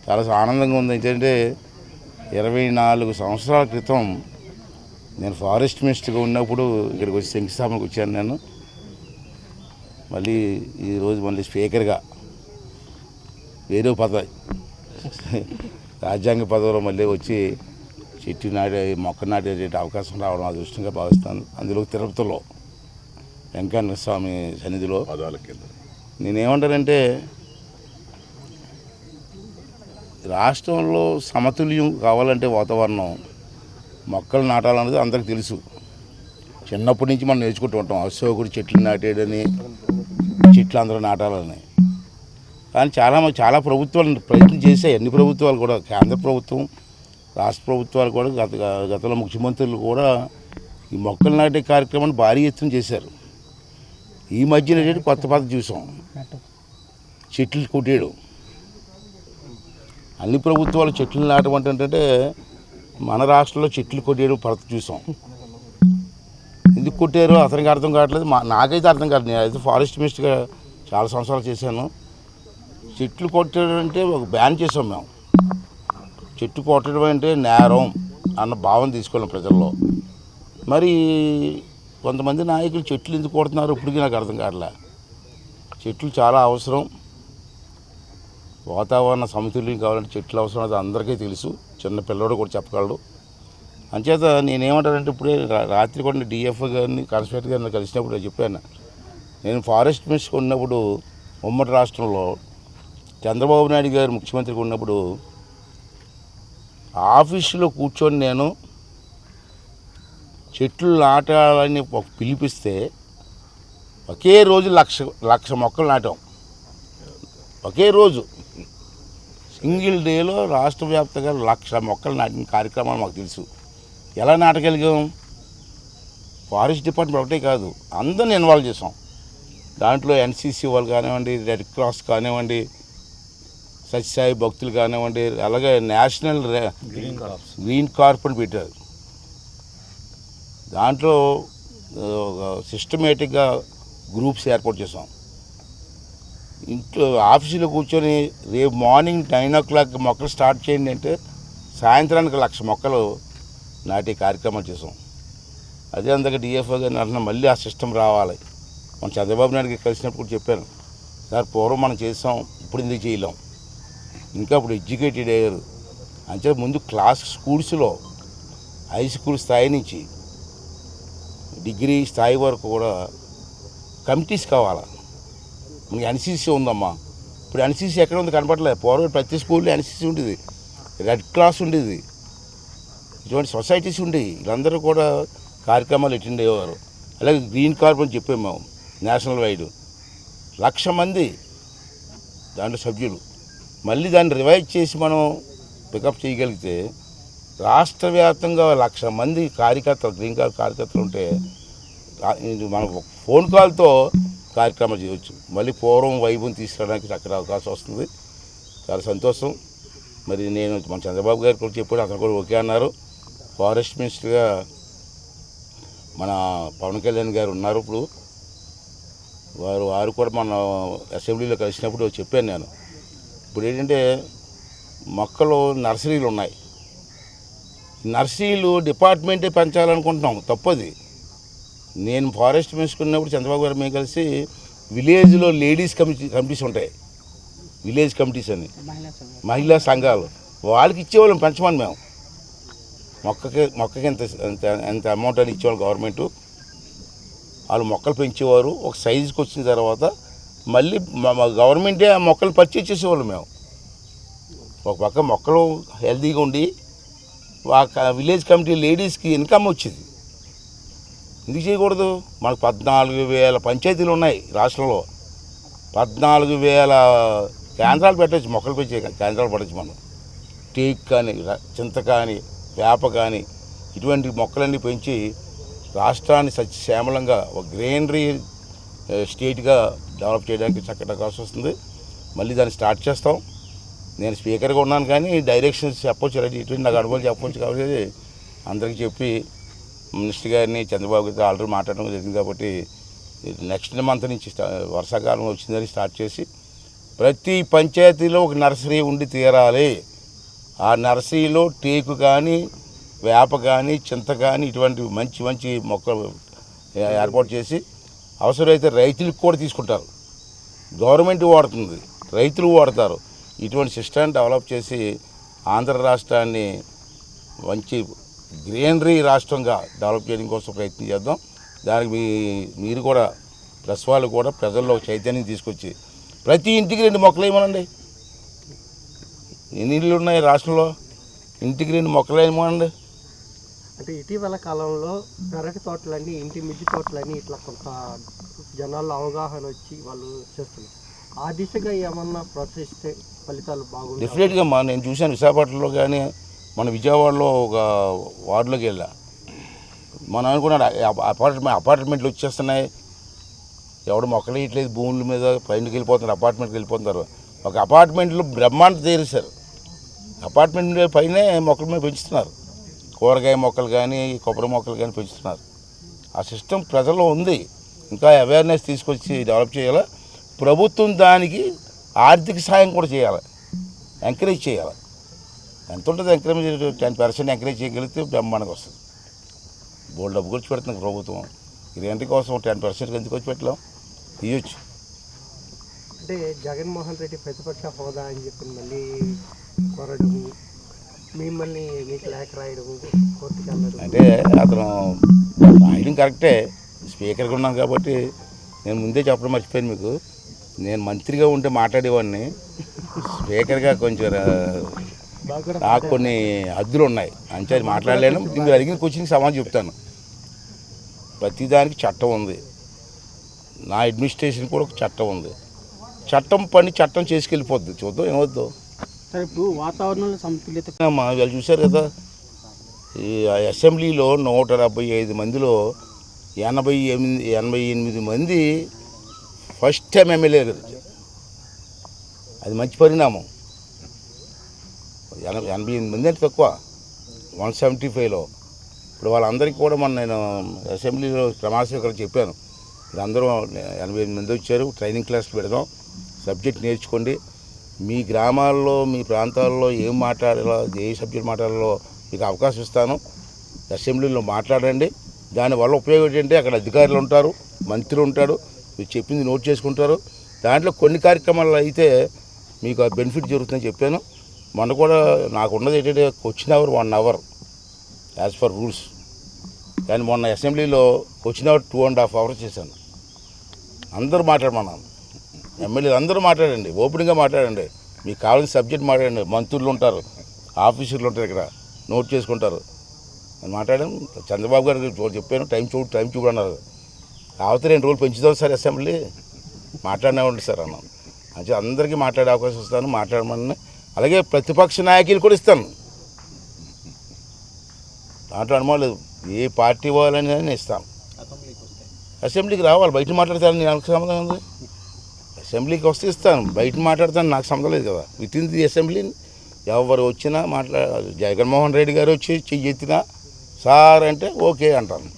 చాలా ఆనందంగా ఉంది. ఏంటంటే 24 సంవత్సరాల క్రితం నేను ఫారెస్ట్ మినిస్టర్గా ఉన్నప్పుడు ఇక్కడికి వచ్చి శంకుస్థాపనకు వచ్చాను. నేను మళ్ళీ ఈరోజు మళ్ళీ స్పీకర్గా వేరే పదవి రాజ్యాంగ పదవిలో మళ్ళీ వచ్చి చెట్టు నాటే మొక్క నాటే అవకాశం రావడం అదృష్టంగా భావిస్తాను. అందులో తిరుపతిలో వెంకన్న స్వామి సన్నిధిలో నేనేమంటానంటే రాష్ట్రంలో సమతుల్యం కావాలంటే వాతావరణం మొక్కలు నాటాలన్నది అందరికీ తెలుసు. చిన్నప్పటి నుంచి మనం నేర్చుకుంటూ ఉంటాం. అశోకుడు చెట్లు నాటేయడని, చెట్లు అందరూ నాటాలని. కానీ చాలా ప్రభుత్వాలు ప్రయత్నం చేశాయి. అన్ని ప్రభుత్వాలు కూడా, కేంద్ర ప్రభుత్వం, రాష్ట్ర ప్రభుత్వాలు కూడా, గతంలో ముఖ్యమంత్రులు కూడా ఈ మొక్కలు నాటే కార్యక్రమాన్ని భారీ ఎత్తున చేశారు. ఈ మధ్యన కొత్త పద్ధతి చూసాం, చెట్లు కొట్టేయడం. అన్ని ప్రభుత్వాలు చెట్లు నాటమంటే అంటే మన రాష్ట్రంలో చెట్లు కొట్టేయడం పద్ధతి చూసాం. ఎందుకు కొట్టారో అతనికి అర్థం కావట్లేదు, నాకైతే అర్థం కాదు. నేనైతే ఫారెస్ట్ మినిస్టర్గా చాలా సంవత్సరాలు చేశాను. చెట్లు కొట్టడం అంటే ఒక బ్యాన్ చేసాం మేము. చెట్టు కొట్టడం అంటే నేరం అన్న భావన తీసుకెళ్ళాం ప్రజల్లో. మరి కొంతమంది నాయకులు చెట్లు ఎందుకు కొడుతున్నారు ఇప్పటికీ నాకు అర్థం కావట్లే. చెట్లు చాలా అవసరం. వాతావరణ సమతుల్యం కావాలంటే చెట్లు అవసరం, అది అందరికీ తెలుసు. చిన్న పిల్లవాడు కూడా చెప్పగలడు. అంచేత నేనేమంటానంటే ఇప్పుడే రాత్రి కూడా డిఎఫ్ఓ గారిని, కన్స్పేటర్ గారిని కలిసినప్పుడు చెప్పాను. నేను ఫారెస్ట్ మినిస్టర్ ఉన్నప్పుడు ఉమ్మడి రాష్ట్రంలో చంద్రబాబు నాయుడు గారు ముఖ్యమంత్రిగా ఉన్నప్పుడు ఆఫీసులో కూర్చొని నేను చెట్లు నాటాలని పిలిపిస్తే ఒకే రోజు లక్ష మొక్కలు నాటాం. ఒకే రోజు సింగిల్ డేలో రాష్ట్ర వ్యాప్తంగా 1,00,000 మొక్కలు నాటిన కార్యక్రమాలు మాకు తెలుసు. ఎలా నాటగలిగాం? ఫారెస్ట్ డిపార్ట్మెంట్ ఒకటే కాదు, అందరిని ఇన్వాల్వ్ చేసాం. దాంట్లో ఎన్సీసీ వాళ్ళు కానివ్వండి, రెడ్ క్రాస్ కానివ్వండి, సత్యసాయి భక్తులు కానివ్వండి, అలాగే నేషనల్ గ్రీన్ కార్ప్ అని పెట్టారు. దాంట్లో సిస్టమేటిక్గా గ్రూప్స్ ఏర్పాటు చేసాం. ఇంట్లో ఆఫీసులో కూర్చొని రేపు మార్నింగ్ 9 o'clock మొక్కలు స్టార్ట్ చేయండి అంటే సాయంత్రానికి 1,00,000 మొక్కలు నాటే కార్యక్రమాలు చేసాం. అదే అందుకే డిఎఫ్ఓ గారిని అంటున్నా, మళ్ళీ ఆ సిస్టమ్ రావాలి. మనం చంద్రబాబు నాయుడుకి కలిసినప్పుడు చెప్పాను, సార్ పూర్వం మనం చేసాం, ఇప్పుడు ఎందుకు చేయలేం? ఇంకా ఇప్పుడు ఎడ్యుకేటెడ్ అయ్యారు అంటే ముందు స్కూల్స్లో హై స్కూల్ స్థాయి నుంచి డిగ్రీ స్థాయి వరకు కూడా కమిటీస్ కావాలి. మనకి ఎన్సీసీ ఉందమ్మా, ఇప్పుడు ఎన్సీసీ ఎక్కడ ఉంది కనపడలేదు. పూర్వం ప్రతి స్కూల్లో ఎన్సీసీ ఉండేది, రెడ్ క్రాస్ ఉండేది, ఇటువంటి సొసైటీస్ ఉండేవి. వీళ్ళందరూ కూడా కార్యక్రమాలు అటెండ్ అయ్యేవారు. అలాగే గ్రీన్ కార్ప్ అని చెప్పాము మేము, నేషనల్ వైడ్ 1,00,000 మంది దాంట్లో సభ్యులు. మళ్ళీ దాన్ని రివైజ్ చేసి మనం పికప్ చేయగలిగితే రాష్ట్ర వ్యాప్తంగా 1,00,000 మంది కార్యకర్తలు, గ్రీన్ కార్ప్ కార్యకర్తలు ఉంటే మనం ఫోన్ కాల్తో కార్యక్రమాలు చేయవచ్చు. మళ్ళీ పూర్వం వైభవం తీసుకురావడానికి చక్కటి అవకాశం వస్తుంది. చాలా సంతోషం. మరి నేను మన చంద్రబాబు గారు కూడా చెప్పాడు, అతను కూడా ఓకే అన్నారు. ఫారెస్ట్ మినిస్టర్గా మన పవన్ కళ్యాణ్ గారు ఉన్నారు. ఇప్పుడు వారు కూడా మన అసెంబ్లీలో కలిసినప్పుడు చెప్పాను నేను. ఇప్పుడు ఏంటంటే మొక్కలు నర్సరీలు ఉన్నాయి. నర్సరీలు డిపార్ట్మెంటే పెంచాలనుకుంటున్నాం, తప్పది. నేను ఫారెస్ట్ మినిస్టర్ ఉన్నప్పుడు చంద్రబాబు గారు మేము కలిసి విలేజ్లో లేడీస్ కమిటీస్ ఉంటాయి, విలేజ్ కమిటీస్ అని, మహిళా సంఘాలు, వాళ్ళకి ఇచ్చేవాళ్ళం పెంచమని. మేము మొక్కకి ఎంత అమౌంట్ అని ఇచ్చేవాళ్ళు గవర్నమెంటు. వాళ్ళు మొక్కలు పెంచేవారు. ఒక సైజుకి వచ్చిన తర్వాత మళ్ళీ గవర్నమెంటే ఆ మొక్కలు పర్చేజ్ చేసేవాళ్ళు. మేము ఒక పక్క మొక్కలు హెల్తీగా ఉండి విలేజ్ కమిటీ లేడీస్కి ఇన్కమ్ వచ్చింది. ఎందుకు చేయకూడదు? మనకు 14,000 పంచాయతీలు ఉన్నాయి రాష్ట్రంలో. 14,000 కేంద్రాలు పెట్టచ్చు, మొక్కలు పెంచే కేంద్రాలు పెట్టచ్చు. మనం టేక్ కానీ, చింత కానీ, వేప కానీ, ఇటువంటి మొక్కలన్నీ పెంచి రాష్ట్రాన్ని సస్యశ్యామలంగా ఒక గ్రీనరీ స్టేట్గా డెవలప్ చేయడానికి చక్కటి అవకాశం వస్తుంది. మళ్ళీ దాన్ని స్టార్ట్ చేస్తాం. నేను స్పీకర్గా ఉన్నాను కానీ డైరెక్షన్స్ చెప్పొచ్చు, ఇటువంటి నాకు అనుభవం చెప్పొచ్చు. కాబట్టి అందరికీ చెప్పి మినిస్టర్ గారిని, చంద్రబాబు గారితో ఆల్రెడీ మాట్లాడడం జరిగింది. కాబట్టి నెక్స్ట్ మంత్ నుంచి వర్షాకాలం వచ్చిందని స్టార్ట్ చేసి ప్రతి పంచాయతీలో ఒక నర్సరీ ఉండి తీరాలి. ఆ నర్సరీలో టేకు కానీ, వేప కానీ, చింత కానీ ఇటువంటి మంచి మంచి మొక్కలు ఏర్పాటు చేసి అవసరమైతే రైతులకు కూడా తీసుకుంటారు. గవర్నమెంట్ వాడుతుంది, రైతులు వాడతారు. ఇటువంటి సిస్టమ్ డెవలప్ చేసి ఆంధ్ర రాష్ట్రాన్ని మంచి గ్రీనరీ రాష్ట్రంగా డెవలప్ చేయడం కోసం ప్రయత్నం చేద్దాం. దానికి మీరు కూడా ప్రెస్ వాళ్ళు కూడా ప్రజల్లో చైతన్యం తీసుకొచ్చి ప్రతి ఇంటికి 2 మొక్కలు వేయమనండి. ఎన్ని ఇళ్ళు ఉన్నాయి రాష్ట్రంలో? ఇంటికి 2 మొక్కలు వేయమనండి. అంటే ఇటీవల కాలంలో పెరటి తోటలన్నీ, ఇంటి మిద్ది తోటలన్నీ ఇట్లా కొంత జనాల్లో అవగాహన వచ్చి వాళ్ళు చేస్తున్నారు. ఆ దిశగా ఏమన్నా ప్రోత్సహిస్తే ఫలితాలు బాగుంటాయి. డెఫినెట్గా నేను చూశాను విశాఖపట్నంలో కానీ మన విజయవాడలో ఒక వార్డులోకి వెళ్ళా. మనం అనుకున్నాడు అపార్ట్మెంట్లు వచ్చేస్తున్నాయి, ఎవడు మొక్కలు వేయట్లేదు, భూముల మీద పైనకి వెళ్ళిపోతున్నారు, అపార్ట్మెంట్కి వెళ్ళిపోతున్నారు. ఒక అపార్ట్మెంట్లో బ్రహ్మాండ తీరేశారు. అపార్ట్మెంట్ పైనే మొక్కల మీద పెంచుతున్నారు. కూరగాయ మొక్కలు కానీ, కొబ్బరి మొక్కలు కానీ పెంచుతున్నారు. ఆ సిస్టమ్ ప్రజల్లో ఉంది. ఇంకా అవేర్నెస్ తీసుకొచ్చి డెవలప్ చేయాలి. ప్రభుత్వం దానికి ఆర్థిక సాయం కూడా చేయాలి, ఎంకరేజ్ చేయాలి. ఎంత ఉంటుంది ఎంకరేజ్? 10% ఎంకరేజ్ చేయగలిగితే బ్రహ్మాండంగా వస్తుంది. బోల్డ్ డబ్బు ఖర్చు పెడుతుంది ప్రభుత్వం. గ్రీనరీ కోసం 10% ఎందుకు వచ్చి పెట్టలేం? తీయొచ్చు. అంటే జగన్మోహన్ రెడ్డి ప్రతిపక్ష హోదా అని చెప్పి మళ్ళీ కోరడము, మిమ్మల్ని మీకు లేఖ రాయడము, కోర్టుకి వెళ్ళడం. అంటే అతను రాయడం కరెక్టే, స్పీకర్గా ఉన్నాను కాబట్టి. నేను ముందే చెప్పడం మర్చిపోయాను మీకు, నేను మంత్రిగా ఉంటే మాట్లాడేవాడిని. స్పీకర్గా కొంచెం నాకు కొన్ని హద్దులు ఉన్నాయి, అంతే మాట్లాడలేను. మీరు అడిగిన క్వశ్చన్కి సమాధానం చెప్తాను. ప్రతిదానికి చట్టం ఉంది. నా అడ్మినిస్ట్రేషన్ కూడా ఒక చట్టం ఉంది. చట్టం పని చట్టం చేసుకెళ్ళిపోద్ది. చూద్దాం ఏమవుద్దు. సరే, ఇప్పుడు వాతావరణంలో సమతుల్యత వాళ్ళు చూశారు కదా, ఈ అసెంబ్లీలో 175 మందిలో 88 మంది ఫస్ట్ టైం ఎమ్మెల్యే కదా. అది మంచి పరిణామం. 88 మంది అంటే తక్కువ, 175లో. ఇప్పుడు వాళ్ళందరికీ కూడా నేను అసెంబ్లీలో ప్రమాణస్వీకారం చెప్పాను. వీళ్ళందరూ 88 మంది వచ్చారు. ట్రైనింగ్ క్లాసులు పెడదాం, సబ్జెక్ట్ నేర్చుకోండి. మీ గ్రామాల్లో, మీ ప్రాంతాల్లో ఏం మాట్లాడాలో, ఏ సబ్జెక్ట్ మాట్లాడాలో మీకు అవకాశం ఇస్తాను. అసెంబ్లీలో మాట్లాడండి. దానివల్ల ఉపయోగం ఏంటంటే అక్కడ అధికారులు ఉంటారు, మంత్రి ఉంటాడు, మీరు చెప్పింది నోట్ చేసుకుంటారు. దాంట్లో కొన్ని కార్యక్రమాలు అయితే మీకు ఆ బెనిఫిట్ జరుగుతుందని చెప్పాను. మొన్న కూడా నాకు ఉన్నది ఏంటంటే question hour 1 hour as per rules. కానీ మొన్న అసెంబ్లీలో క్వశ్చన్ అవర్ 2.5 అవర్స్ చేశాను. అందరూ మాట్లాడమన్నాను. ఎమ్మెల్యేలు అందరూ మాట్లాడండి, ఓపెన్గా మాట్లాడండి, మీకు కావాల్సిన సబ్జెక్ట్ మాట్లాడండి. మంత్రులు ఉంటారు, ఆఫీసర్లు ఉంటారు, ఇక్కడ నోట్ చేసుకుంటారు. నేను మాట్లాడాను. చంద్రబాబు గారు చెప్పాను, టైం చూడన్నారు. కాకపోతే 2 రోజులు పెంచుదాం సార్ అసెంబ్లీ, మాట్లాడినా ఉండి సార్ అన్నాను. అంటే అందరికీ మాట్లాడే అవకాశం ఇస్తాను, మాట్లాడమని. అలాగే ప్రతిపక్ష నాయకులు కూడా ఇస్తాను. దాంట్లో అనుమానం లేదు. ఏ పార్టీ వాళ్ళని నేను ఇస్తాను. అసెంబ్లీకి రావాలి, బయట మాట్లాడతాను, నాకు సంబంధం ఉంది. అసెంబ్లీకి వస్తే ఇస్తాను, బయట మాట్లాడతాను, నాకు సంబంధం లేదు కదా. విత్ ఇన్ ది అసెంబ్లీ ఎవరు వచ్చినా జగన్మోహన్ రెడ్డి గారు వచ్చి చెయ్యి ఎత్తినా సార్ అంటే ఓకే అంటాను.